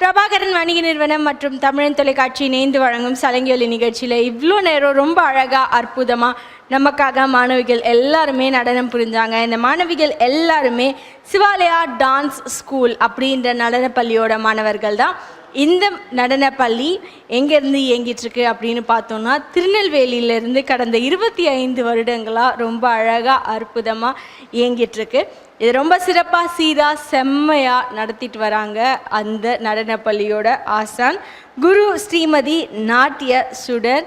பிரபாகரன் வணிக நிறுவனம் மற்றும் தமிழன் தொலைக்காட்சி இணைந்து வழங்கும் சலங்கியொலி நிகழ்ச்சியில் இவ்வளோ நேரம் ரொம்ப அழகாக அற்புதமாக நமக்காக மாணவிகள் எல்லாருமே நடனம் புரிஞ்சாங்க. இந்த மாணவிகள் எல்லாருமே சிவாலயா டான்ஸ் ஸ்கூல் அப்படின்ற நடனப்பள்ளியோட மாணவர்கள் தான். இந்த நடனப்பள்ளி எங்கேருந்து இயங்கிட்டுருக்கு அப்படின்னு பார்த்தோன்னா திருநெல்வேலியிலேருந்து கடந்த 25 வருடங்களாக ரொம்ப அழகாக அற்புதமாக இயங்கிட்டுருக்கு. இது ரொம்ப சிறப்பாக சீராக செம்மையாக நடத்திட்டு வராங்க அந்த நடனப்பள்ளியோட ஆசான் குரு ஸ்ரீமதி நாட்டிய சுடர்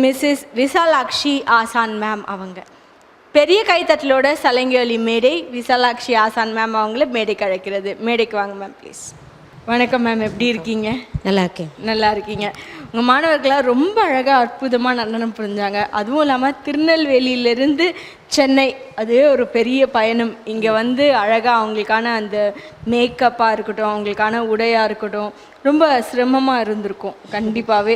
மிஸ்ஸஸ் விசாலாட்சி ஆசான் மேம். அவங்க பெரிய கைத்தட்டலோட சலங்கியொலி மேடை விசாலாட்சி ஆசான் மேம் அவங்கள மேடைக்கு அழைக்கிறது. மேடைக்கு வாங்க மேம் ப்ளீஸ். வணக்கம் மேம், எப்படி இருக்கீங்க? நல்லா இருக்கேன். நல்லா இருக்கீங்க. உங்கள் மாணவர்களாக ரொம்ப அழகாக அற்புதமாக நடனம் புரிஞ்சாங்க. அதுவும் இல்லாமல் திருநெல்வேலியிலேருந்து சென்னை, அது ஒரு பெரிய பயணம். இங்கே வந்து அழகாக அவங்களுக்கான அந்த மேக்கப்பாக இருக்கட்டும், அவங்களுக்கான உடையாக இருக்கட்டும், ரொம்ப சிரமமாக இருந்திருக்கும் கண்டிப்பாகவே.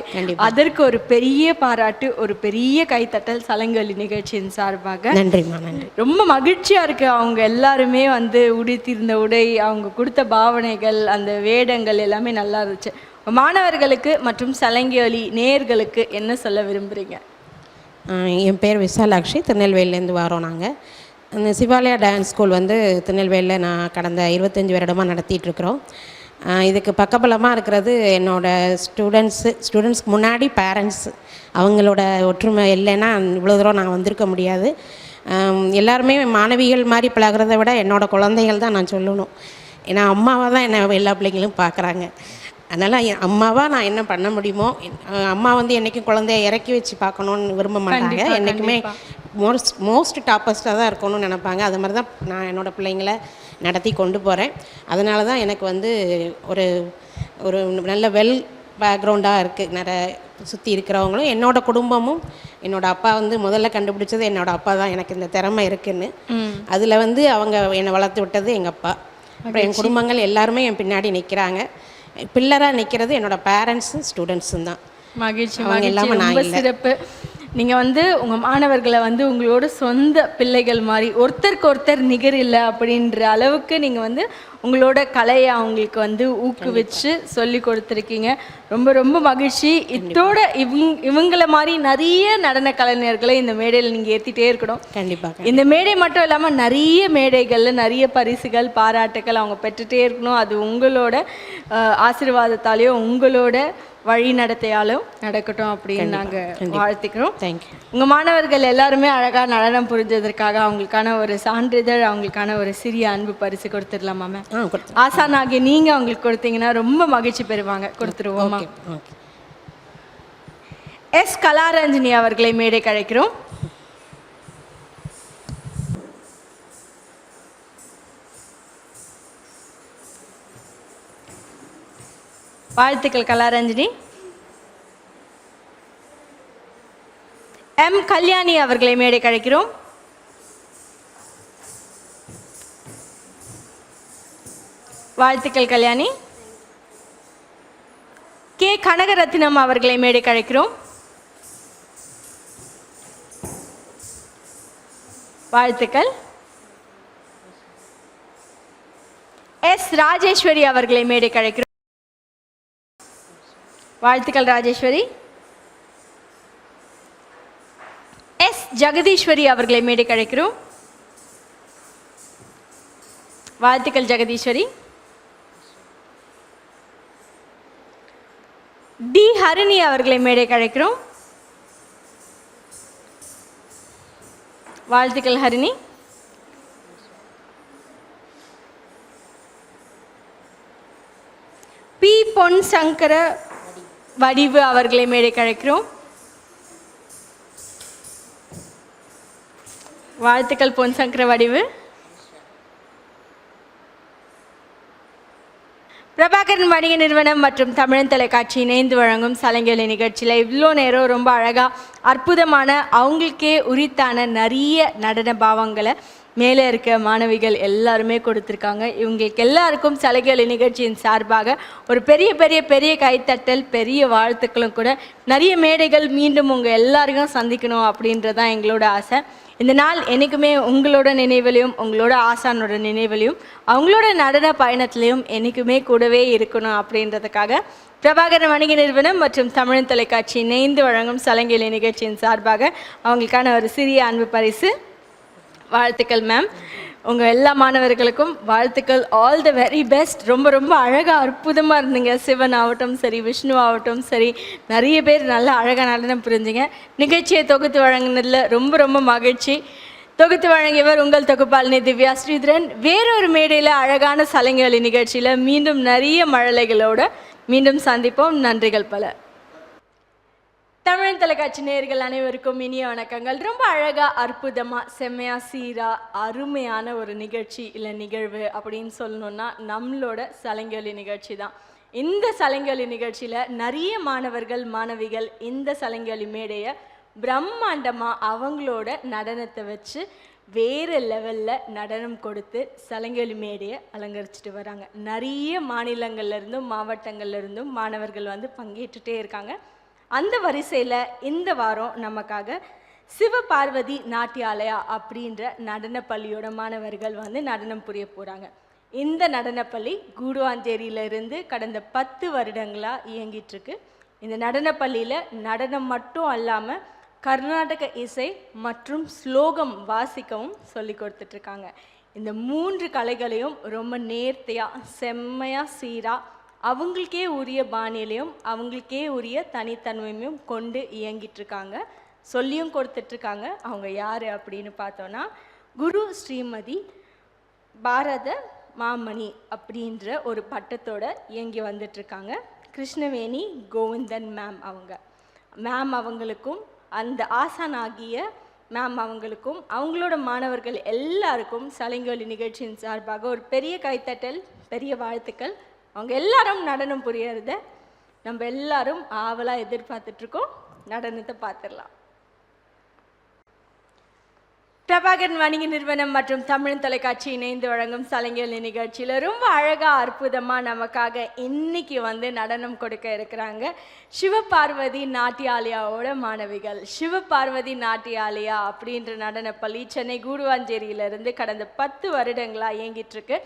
அதற்கு ஒரு பெரிய பாராட்டு, ஒரு பெரிய கைத்தட்டல் சலங்கியொலி நிகழ்ச்சியின் சார்பாக. நன்றிம்மா, நன்றி. ரொம்ப மகிழ்ச்சியாக இருக்குது. அவங்க எல்லாருமே வந்து உடுத்திருந்த உடை, அவங்க கொடுத்த பாவனைகள், அந்த வேடங்கள் எல்லாமே நல்லா இருந்துச்சு. மாணவர்களுக்கு மற்றும் சலங்கியொலி நேயர்களுக்கு என்ன சொல்ல விரும்புகிறீங்க? என் பேர் விசாலாட்சி, திருநெல்வேலியிலேருந்து வரோம். நாங்கள் அந்த சிவாலயா டான்ஸ் ஸ்கூல் வந்து திருநெல்வேலியில் நான் கடந்த 25 வருடமாக நடத்திட்டுருக்குறோம். இதுக்கு பக்கபலமாக இருக்கிறது என்னோடய ஸ்டூடெண்ட்ஸ்க்கு முன்னாடி பேரண்ட்ஸ். அவங்களோட ஒற்றுமை இல்லைன்னா இவ்வளோ தூரம் நான் வந்திருக்க முடியாது. எல்லாருமே மாணவிகள் மாதிரி பழகிறத விட என்னோடய குழந்தைகள் தான் நான் சொல்லணும். ஏன்னா அம்மாவாக தான் என்னை எல்லா பிள்ளைங்களும் பார்க்குறாங்க. அதனால் என் அம்மாவாக நான் என்ன பண்ண முடியுமோ, அம்மா வந்து என்றைக்கும் குழந்தைய இறக்கி வச்சு பார்க்கணுன்னு விரும்ப மாட்டாங்க. என்றைக்குமே மோஸ்ட் டாப்பஸ்ட்டாக தான் இருக்கணும்னு நினைப்பாங்க. அது மாதிரி தான் நான் என்னோடய பிள்ளைங்களை நடத்தி கொண்டு போகிறேன். அதனால தான் எனக்கு வந்து ஒரு ஒரு நல்ல வெல் பேக்ரவுண்டாக இருக்குது. நிறைய சுற்றி இருக்கிறவங்களும் என்னோடய குடும்பமும். என்னோடய அப்பா வந்து முதல்ல கண்டுபிடிச்சது என்னோடய அப்பா தான், எனக்கு இந்த திறமை இருக்குதுன்னு. அதில் வந்து அவங்க என்னை வளர்த்து விட்டது எங்கள் அப்பா. அப்புறம் என் குடும்பங்கள் எல்லாருமே என் பின்னாடி நிற்கிறாங்க. பில்லராக நிற்கிறது என்னோடய பேரண்ட்ஸும் ஸ்டூடெண்ட்ஸும் தான். மகிழ்ச்சி, அவங்க எல்லாமே ரொம்ப சிறப்பு. நீங்கள் வந்து உங்கள் மாணவர்களை வந்து உங்களோட சொந்த பிள்ளைகள் மாதிரி, ஒருத்தருக்கு ஒருத்தர் நிகர் இல்லை அப்படின்ற அளவுக்கு நீங்கள் வந்து உங்களோட கலையை அவங்களுக்கு வந்து ஊக்குவிச்சு சொல்லி கொடுத்துருக்கீங்க. ரொம்ப ரொம்ப மகிழ்ச்சி. இதோட இவங்கள மாதிரி நிறைய நடன கலைஞர்களை இந்த மேடையில் நீங்கள் ஏற்றிட்டே இருக்கணும். கண்டிப்பாக. இந்த மேடை மட்டும் இல்லாமல் நிறைய மேடைகளில் நிறைய பரிசுகள், பாராட்டுகள் அவங்க பெற்றுகிட்டே இருக்கணும். அது உங்களோட ஆசீர்வாதத்தாலேயோ உங்களோட வழி நடத்தையாலும் நடக்கட்டும் அப்படின்னு நாங்கள் வாழ்த்துக்கிறோம். தேங்க்யூ. உங்கள் மாணவர்கள் எல்லாருமே அழகாக நடனம் புரிஞ்சதற்காக அவங்களுக்கான ஒரு சான்றிதழ், அவங்களுக்கான ஒரு சிறிய அன்பு பரிசு கொடுத்துடலாமா மேம்? ஆசான் ஆகிய நீங்கள் அவங்களுக்கு கொடுத்தீங்கன்னா ரொம்ப மகிழ்ச்சி பெறுவாங்க. கொடுத்துருவோமா? எஸ் கலாரஞ்சினி அவர்களை மேடைக்கு அழைக்கிறோம். வாழ்த்துக்கள் கலாரஞ்சினி. எம் கல்யாணி அவர்களை மேடைக்கு அழைக்கிறோம். வாழ்த்துக்கள் கல்யாணி. கே கனகரத்னம் அவர்களை மேடைக்கு அழைக்கிறோம். வாழ்த்துக்கள். எஸ் ராஜேஸ்வரி அவர்களை மேடைக்கு அழைக்கிறோம். வாழ்த்துக்கள் ராஜேஸ்வரி. எஸ் ஜெகதீஸ்வரி அவர்களை மேடைக்கு அழைக்கிறோம். வாழ்த்துக்கள் ஜெகதீஸ்வரி. டி ஹரிணி அவர்களை மேடைக்கு அழைக்கிறோம். வாழ்த்துக்கள் ஹரிணி. பி பொன் சங்கர வடிவு அவர்களை மேடைக்கு அழைக்கிறோம். வாழ்த்துக்கள் பொன் சங்கர வடிவு. பிரபாகரன் வணிக நிறுவனம் மற்றும் தமிழன் தொலைக்காட்சி இணைந்து வழங்கும் சலங்கியொலி நிகழ்ச்சியில் இவ்வளோ நேரம் ரொம்ப அழகாக அற்புதமான அவங்களுக்கே உரித்தான நிறைய நடன பாவங்களை மேலே இருக்க மாணவிகள் எல்லாருமே கொடுத்துருக்காங்க. இவங்களுக்கு எல்லாருக்கும் சலுகைகள் நிகழ்ச்சியின் சார்பாக ஒரு பெரிய பெரிய பெரிய கைத்தட்டல், பெரிய வாழ்த்துக்களும் கூட. நிறைய மேடைகள் மீண்டும் உங்கள் எல்லாரையும் சந்திக்கணும் அப்படின்றதான் எங்களோட ஆசை. இந்த நாள் என்றைக்குமே உங்களோட நினைவிலையும் உங்களோட ஆசானோட நினைவிலையும் அவங்களோட நடன பயணத்துலேயும் என்றைக்குமே கூடவே இருக்கணும் அப்படின்றதுக்காக பிரபாகரன் வணிக நிறுவனம் மற்றும் தமிழன் தொலைக்காட்சி இணைந்து வழங்கும் சலங்கை நிகழ்ச்சியின் சார்பாக அவங்களுக்கான ஒரு சிறிய அன்பு பரிசு. வாழ்த்துக்கள் மேம். உங்கள் எல்லா மாணவர்களுக்கும் வாழ்த்துக்கள். All the very best. ரொம்ப ரொம்ப அழகாக அற்புதமாக இருந்தீங்க. சிவன் ஆகட்டும் சரி, விஷ்ணு ஆகட்டும் சரி, நிறைய பேர் நல்லா அழகாக நடனம் புரிஞ்சுங்க. நிகழ்ச்சியை தொகுத்து வழங்கினதில் ரொம்ப ரொம்ப மகிழ்ச்சி. தொகுத்து வழங்கியவர் உங்கள் தொகுப்பாளினி திவ்யா ஸ்ரீதரன். வேறொரு மேடையில் அழகான சலங்கை நிகழ்ச்சியில் மீண்டும் நிறைய மழலைகளோடு மீண்டும் சந்திப்போம். நன்றிகள் பல. தமிழ் தொலைக்காட்சி நேயர்கள் அனைவருக்கும் இனிய வணக்கங்கள். ரொம்ப அழகாக அற்புதமாக செம்மையாக சீராக அருமையான ஒரு நிகழ்ச்சி இல்லை நிகழ்வு அப்படின்னு சொல்லணுன்னா நம்மளோட சலங்கை நிகழ்ச்சி தான். இந்த சலங்கை நிகழ்ச்சியில் நிறைய மாணவர்கள் மாணவிகள் இந்த சலங்கை மேடையை பிரம்மாண்டமாக அவங்களோட நடனத்தை வச்சு வேறு லெவலில் நடனம் கொடுத்து சலங்கை மேடையை அலங்கரிச்சிட்டு வராங்க. நிறைய மாநிலங்கள்லேருந்தும் மாவட்டங்கள்லேருந்தும் மாணவர்கள் வந்து பங்கேற்றுட்டே இருக்காங்க. அந்த வரிசையில் இந்த வாரம் நமக்காக சிவபார்வதி நாட்டியாலயா அப்படின்ற நடனப்பள்ளியோட மாணவர்கள் வந்து நடனம் புரிய போகிறாங்க. இந்த நடனப்பள்ளி கூடுவாஞ்சேரியிலிருந்து கடந்த 10 வருடங்களாக இயங்கிட்டுருக்கு. இந்த நடனப்பள்ளியில் நடனம் மட்டும் அல்லாமல் கர்நாடக இசை மற்றும் ஸ்லோகம் வாசிக்கவும் சொல்லி கொடுத்துட்ருக்காங்க. இந்த 3 கலைகளையும் ரொம்ப நேர்த்தியாக செம்மையாக சீராக அவங்களுக்கே உரிய பாணியிலையும் அவங்களுக்கே உரிய தனித்தன்மையும் கொண்டு இயங்கிட்டுருக்காங்க. சொல்லியும் கொடுத்துட்ருக்காங்க. அவங்க யார் அப்படின்னு பார்த்தோன்னா குரு ஸ்ரீமதி பாரத மாமணி அப்படின்ற ஒரு பட்டத்தோடு இயங்கி வந்துட்டுருக்காங்க. கிருஷ்ணவேணி கோவிந்தன் மேம் அவங்களுக்கும் அந்த ஆசானாகிய மேம் அவங்களுக்கும் அவங்களோட மாணவர்கள் எல்லாருக்கும் சலங்கை நிகழ்ச்சியின் சார்பாக ஒரு பெரிய கைத்தட்டல், பெரிய வாழ்த்துக்கள். அவங்க எல்லாரும் நடனம் புரியறத நம்ம எல்லாரும் ஆவலாக எதிர்பார்த்துட்ருக்கோம். நடனத்தை பார்த்துடலாம். பிரபாகரன் வணிக நிறுவனம் மற்றும் தமிழ் தொலைக்காட்சி இணைந்து வழங்கும் சலங்கை நிகழ்ச்சியில் ரொம்ப அழகாக அற்புதமாக நமக்காக இன்னைக்கு வந்து நடனம் கொடுக்க இருக்கிறாங்க சிவபார்வதி நாட்டியாலயாவோட மாணவிகள். சிவபார்வதி நாட்டியாலயா அப்படின்ற நடனப்பள்ளி சென்னை கூடுவாஞ்சேரியிலிருந்து கடந்த 10 வருடங்களாக இயங்கிட்டுருக்கு.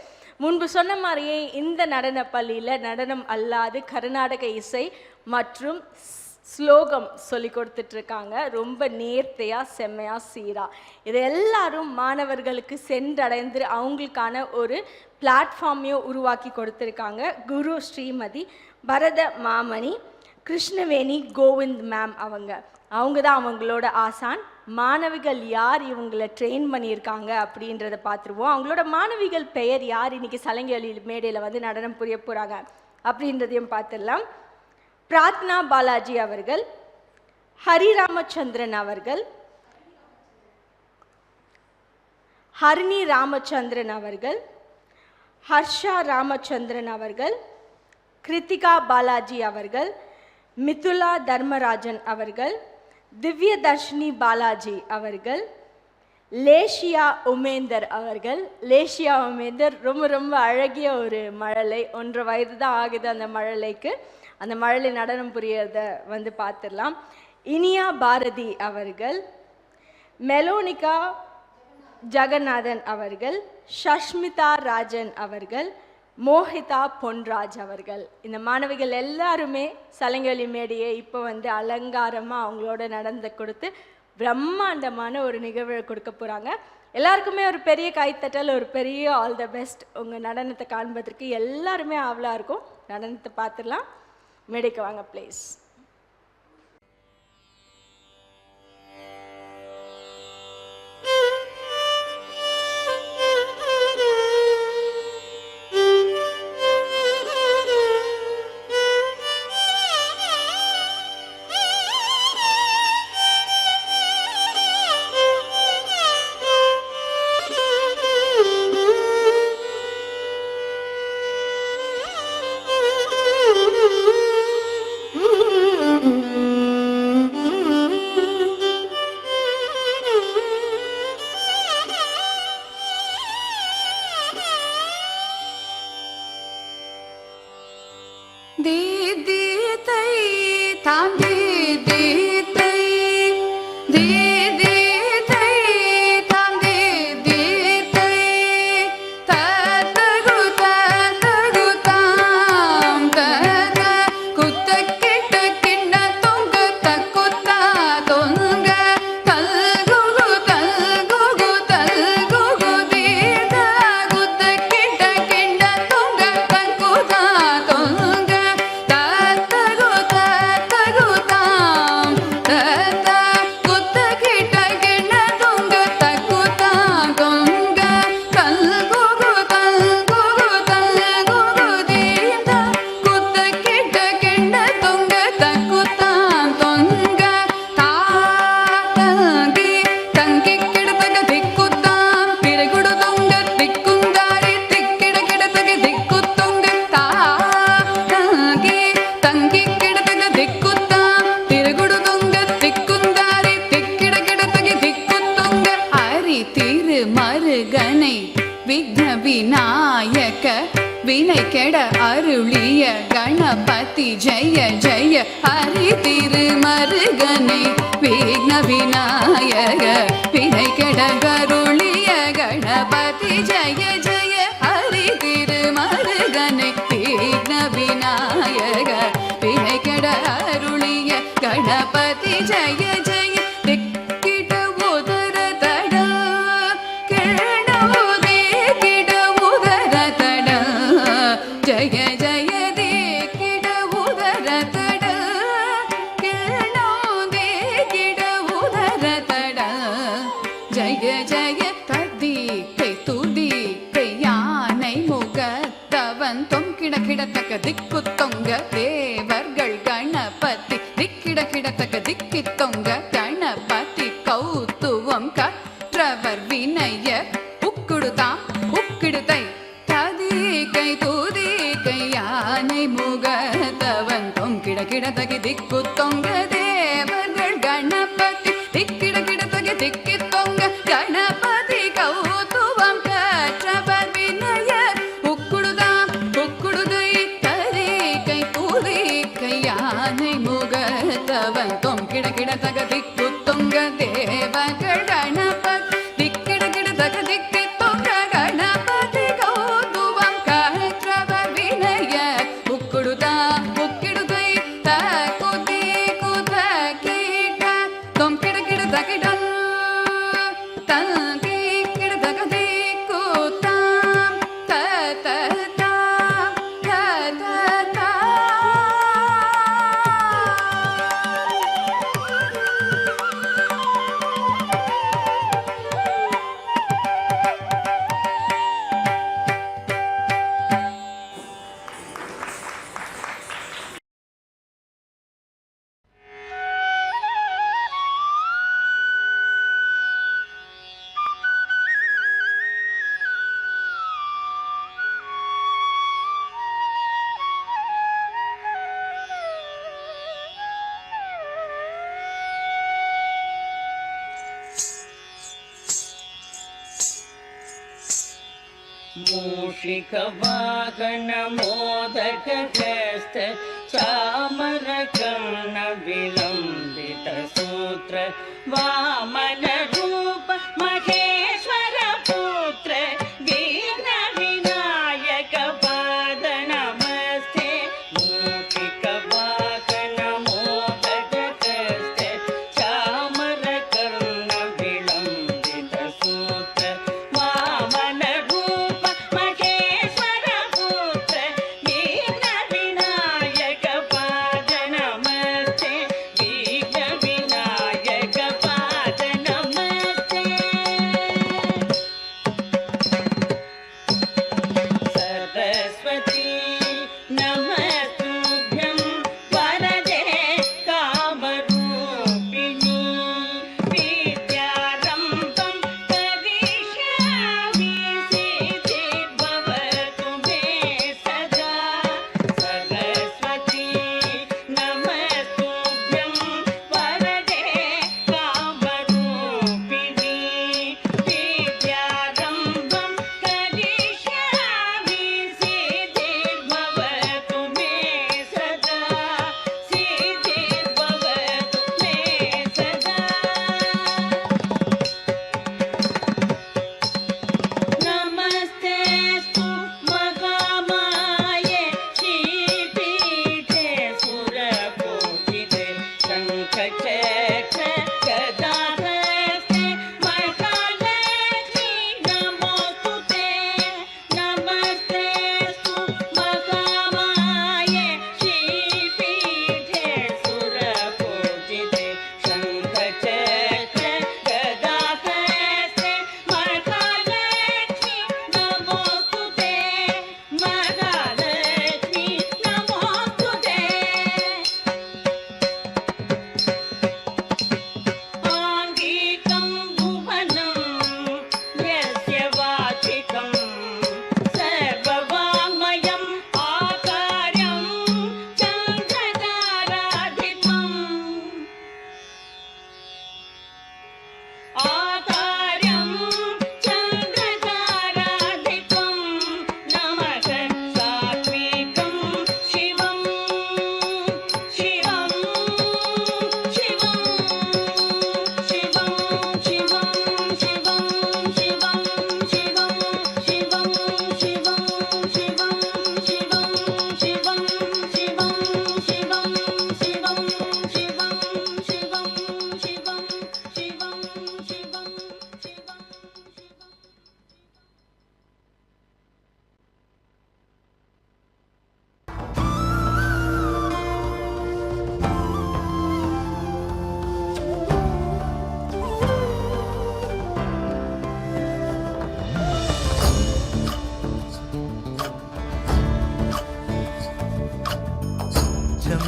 முன்பு சொன்ன மாதிரியே இந்த நடனப்பள்ளியில் நடனம் அல்லாது கர்நாடக இசை மற்றும் ஸ்லோகம் சொல்லி கொடுத்துட்ருக்காங்க. ரொம்ப நேர்த்தியாக செம்மையாக சீராக இதை எல்லாரும் மாணவர்களுக்கு சென்றடைந்து அவங்களுக்கான ஒரு பிளாட்ஃபார்மையும் உருவாக்கி கொடுத்துருக்காங்க. குரு ஸ்ரீமதி பரத மாமணி கிருஷ்ணவேணி கோவிந்த் மேம் அவங்க தான் அவங்களோட ஆசான். மாணவிகள் யார் இவங்களை ட்ரெயின் பண்ணியிருக்காங்க அப்படின்றத பார்த்துருவோம். அவங்களோட மாணவிகள் பெயர் யார், இன்றைக்கி சலங்கை மேடையில் வந்து நடனம் புரிய போகிறாங்க அப்படின்றதையும் பார்த்துடலாம். பிரார்த்தனா பாலாஜி அவர்கள், ஹரிராமச்சந்திரன் அவர்கள், ஹரிணி ராமச்சந்திரன் அவர்கள், ஹர்ஷா ராமச்சந்திரன் அவர்கள், கிருத்திகா பாலாஜி அவர்கள், மிதுலா தர்மராஜன் அவர்கள், திவ்ய தர்ஷினி பாலாஜி அவர்கள், லேஷியா உமேந்தர் அவர்கள். லேஷியா உமேந்தர் ரொம்ப ரொம்ப அழகிய ஒரு மழலை. 1.5 வயது தான் ஆகுது அந்த மழலைக்கு. அந்த மழலை நடனம் புரியறத வந்து பார்த்துடலாம். இனியா பாரதி அவர்கள், மெலோனிகா ஜெகநாதன் அவர்கள், ஷஷ்மிதா ராஜன் அவர்கள், மோஹிதா பொன்ராஜ் அவர்கள். இந்த மாணவிகள் எல்லாருமே சலங்கை மேடையை இப்போ வந்து அலங்காரமாக அவங்களோட நடந்து கொடுத்து பிரம்மாண்டமான ஒரு நிகழ்வை கொடுக்க போகிறாங்க. எல்லாருக்குமே ஒரு பெரிய கைத்தட்டல், ஒரு பெரிய ஆல் த பெஸ்ட். உங்கள் நடனத்தை காண்பதற்கு எல்லாருமே ஆவலாக இருக்கும். நடனத்தை பார்த்துடலாம். மேடைக்கு வாங்க ப்ளீஸ். Mm-hmm. தி தி தை தாம் தி தி தை தி தி தை தாம் தி தி தை ததகு ததகு தாம் தத குத்த கிட்ட கிண்ண தொங்க தக்குத்தா தொங்க தல்குகு தல்குகு தல்குகு தீத குத்த கிட்ட கிண்ண தொங்க தக்குத்தா தொங்க தத்தகு தத்தகு தாம் தத்த குத்த கிட்ட கிண்ண தொங்க தக்குத்தா தொங்க தல்குகு தல்குகு தல்குகு தீத குத்த கிட்ட கிண்ண தொங்க தக்குத்தா தொங்க தாங்கி தங்கி கிடத்தக திக்குத்தாம் பிறகுடு தொங்க திக்குந்தாரி திக்கிட கிடத்தக திக்குத்தொங்க தாங்கி தங்கி கிடத்தக திக்குத்தாம் பிறகுடு தொங்க திக்குந்தாரி திக்கிட கிடத்தக திக்குத்தொங்க அரி திரு மருகனை விக்ன விநாயக வினை கெட அருளிய கணபதி ஜெய ஜெய ஹரி திருமருகனை விக்ன விநாயக வினை கெட அருளிய கணபதி ஜெய ஜெய ஹரி திருமருகனை விக்ன விநாயக வினை கெட அருளிய கணபதி ஜெய ஜெய திக்கிட உதர தட கிழனோதே கிட உதர தட ஜய ஜய தே கிட உதர தட கிழனோதே கிட உதர தட ஜய ஜய ததி கை துதி கை யானை முகத்தவன் தொங்கிட கிடத்தக்க திக்கு தொங்க தேவர்கள் கணபதி திக்கிட கிடத்தக்க திக்கி தொங்க கணபதி கௌத்துவம் கற்றவர் வினய உக்குடுதாம் உக்கிடுதை ததி கை தூதி கை யானை முகத்தவன் தொங்கிட கிடத்தகி திக்கு தொங்க தேவர்கள் கணபதி திக்கிட கிடத்தகி திக்கி தொங்க கணபதி கௌத்துவம் கற்றவர் வினய உக்குடுதாம் உக்குடுதை ததி கை தூதி கை யானை முகத்தவன் தொங்கிட கிடத்தக திக்கு தொங்க தேவர்கள் கணபதி திக்கிட கிடத்தக திக்கி தொங்க கணபதி கௌத்துவம் கற்றவர் வினய உக்குடுதா உக்கிடுதை தகுதி குத கீட தொங்கிட கிடத்தகிடம் தங்கி கிடத்தக திக்கு தாம் தத தாம் தத मूषिकवाहन मोदकहस्त चामरकर्ण विलम्बित सूत्र वामन रूप महेश्वर पुत्र विघ्न विनायक पाद नमस्ते मूषिकवाहन मोदकहस्त चामरकर्ण विलम्बित सूत्र वामन रूप महेश्वर पुत्र विघ्न विनायक पाद नमस्ते विघ्न विनायक पाद नमस्ते सरस्वती नमस्तुभ्यं वरदे कामरूपिणी विद्यारम्भं करिष्यामि सिद्धिर्भवतु मे सदा सरस्वती नमस्तुभ्यं वरदे कामरूपिणी विद्यारम्भं करिष्यामि सिद्धिर्भवतु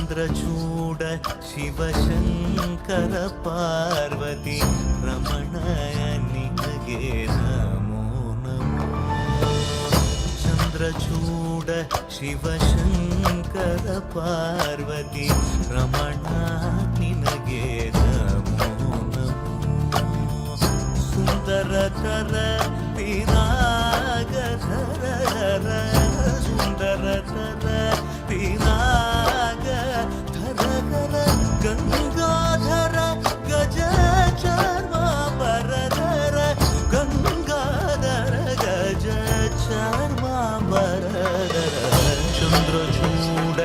चन्द्रचूड शिवशङ्कर पार्वती रमण निनगे नमो नमो चन्द्रचूड शिवशङ्कर पार्वती रमण निनगे नमो नमो सुन्दरतर पिनागधर सुन्दरतर पिनाग धर गंगाधर गज चर्मांबरधर गंगाधर गज चर्मांबरधर चंद्रचूड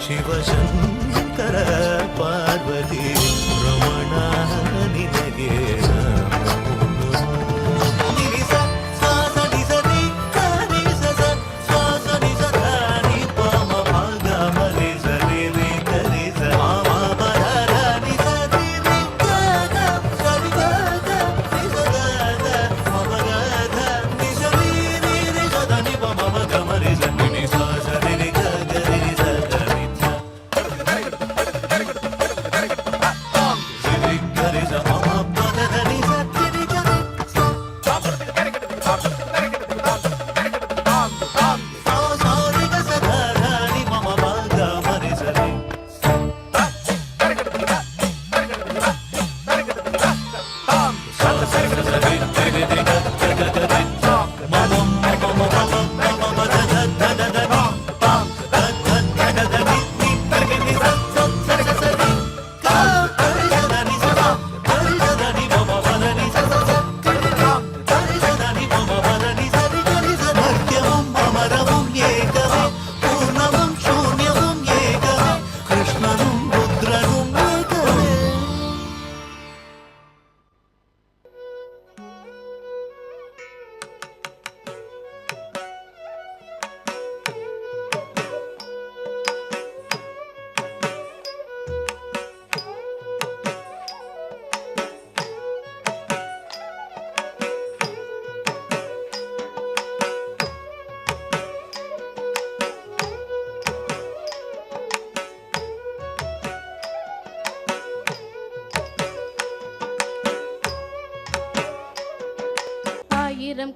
शिवशंकर पार्वती रमण निनगे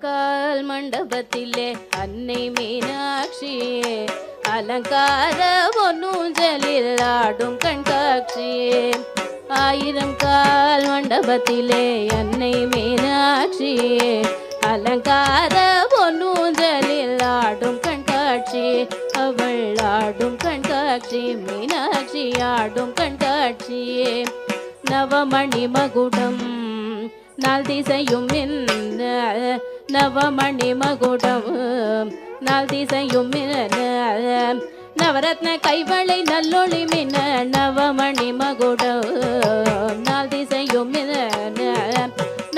கால் மண்டபத்திலே அன்னை மீனாட்சியே அலங்கார பொன்னூஞ்சலில் ஆடும் கண்காட்சியே ஆயிரம் கால் மண்டபத்திலே அன்னை மீனாட்சியே அலங்கார பொன்னூஞ்சலில் ஆடும் கண்காட்சி அவள் ஆடும் கண்காட்சி மீனாட்சி ஆடும் கண்காட்சியே நவமணி மகுடம் நாள் திசையும் மின்ன நவமணி மகுடம் நாள் திசையும் மின்ன நவரத்ன கைவளை நல்லொளி மின்ன நவமணி மகுடம் நாள் திசையும் மின்ன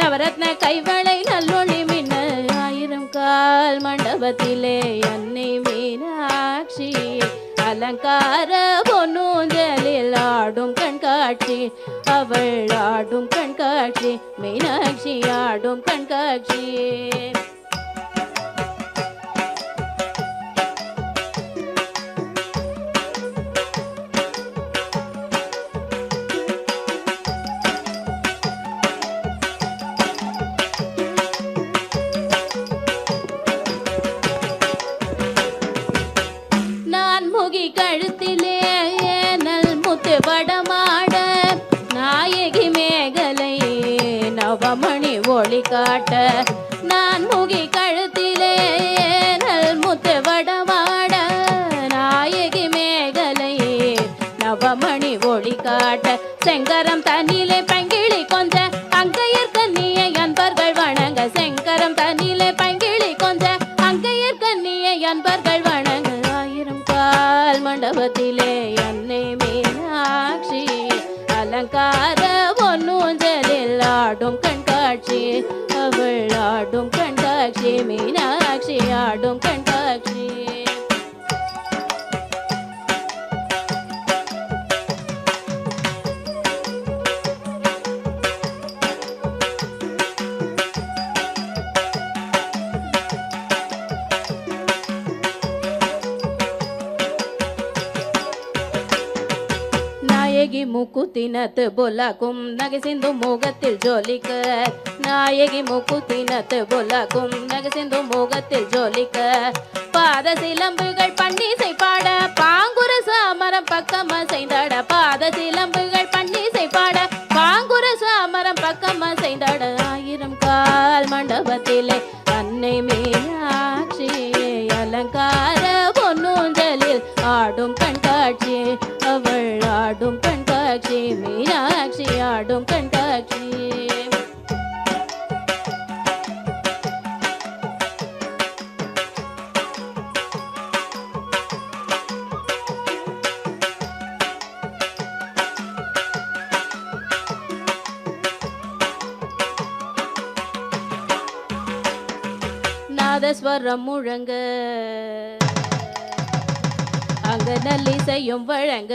நவரத்ன கைவளை நல்லொளி மின்ன ஆயிரம் கால் மண்டபத்திலே அன்னை மீனாட்சி அலங்கார பொன்னூஞ்சலில் ஆடும் கண்காட்சி அவள் ஆடும் கண்காட்சி மீனாட்சி ஆடும் கண்காட்சி கழுத்திலே நல் முத்து வடமாட நாயகி மேகலை நவமணி ஒளி காட்ட நான் முகி கழுத்திலே நல் முத்து வடமாட நாயகி மேகலை நவமணி ஒளி காட்ட செங்கரம் தண்ணிலே பங்கிளி கொஞ்ச அங்கையர் கண்ணியை அன்பர்கள் வணங்க செங்கரம் தண்ணிலே பங்கிளி கொஞ்ச அங்கையர் கண்ணியை அன்பர்கள் வணங்க ஆயிரம் கால் மண்டபத்திலே அன்னை மீனாட்சி அலங்கார பொன்னூஞ்சலில் ஆடும் கண்காட்சி அவள் ஆடும் கண்காட்சி மீனாட்சி ஆடும் கண்காட்சி நாயகி முக்குத்தினத்து புலக்கும் நகை சிந்தும் முகத்தில் ஜொலிக்க நாயகி முக்குத்தினத்து புலக்கும் நகை சிந்தும் முகத்தில் ஜொலிக்க பாத சிலம்புகள் பன்னிசை பாட பாங்குர சாமரம் பக்கம் அசைந்தாட பாத சிலம்புகள் பன்னிசை பாட பாங்குர சாமரம் பக்கம் அசைந்தாட ஆயிரம் கால் மண்டபத்திலே அன்னை மீனாட்சி அலங்கார பொன்னூஞ்சலில் ஆடும் கண்காட்சி அவள் ஆடும் கண்காட்சி மீனாட்சி ஆடும் கண்காட்சி நாதஸ்வரம் முழங்க அங்க நல்லிசையும் வழங்க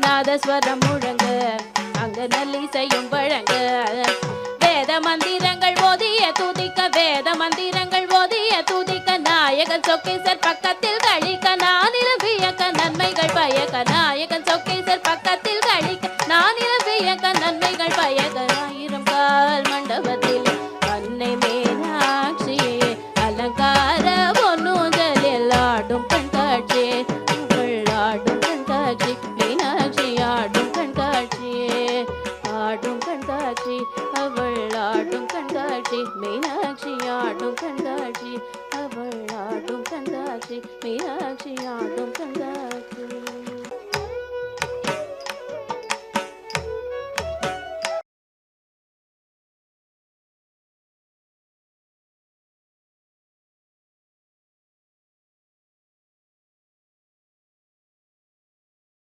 நாதஸ்வரம் முழங்க அங்க நல்லிசையும் வழங்க வேத மந்திரங்கள் ஓதிய துதிக்க வேத மந்திரங்கள் ஓதிய துதிக்க நாயகன் சொக்கேசர் பக்கத்தில் கழிக்க நானில வியக்க நன்மைகள் பயக்க நாயகன் சொக்கேசர் பக்கத்தில் கழிக்க நானில வியக்க நன்மைகள் பயக்க ஆயிரம் கால் மண்டபத்தில் அன்னை மீனாட்சி அலங்கார பொன்னூஞ்சலில் ஆடும் கண்காட்சி அவள் ஆடும் கண்காட்சி மீனாட்சி ஆடும் கண்காட்சி ஆடும் கண்காட்சி அவள் ஆடும் கண்காட்சி மீனாட்சி ஆடும் கண்காட்சி அவள் ஆடும் கண்காட்சி மீனாட்சி ஆடும் கண்காட்சி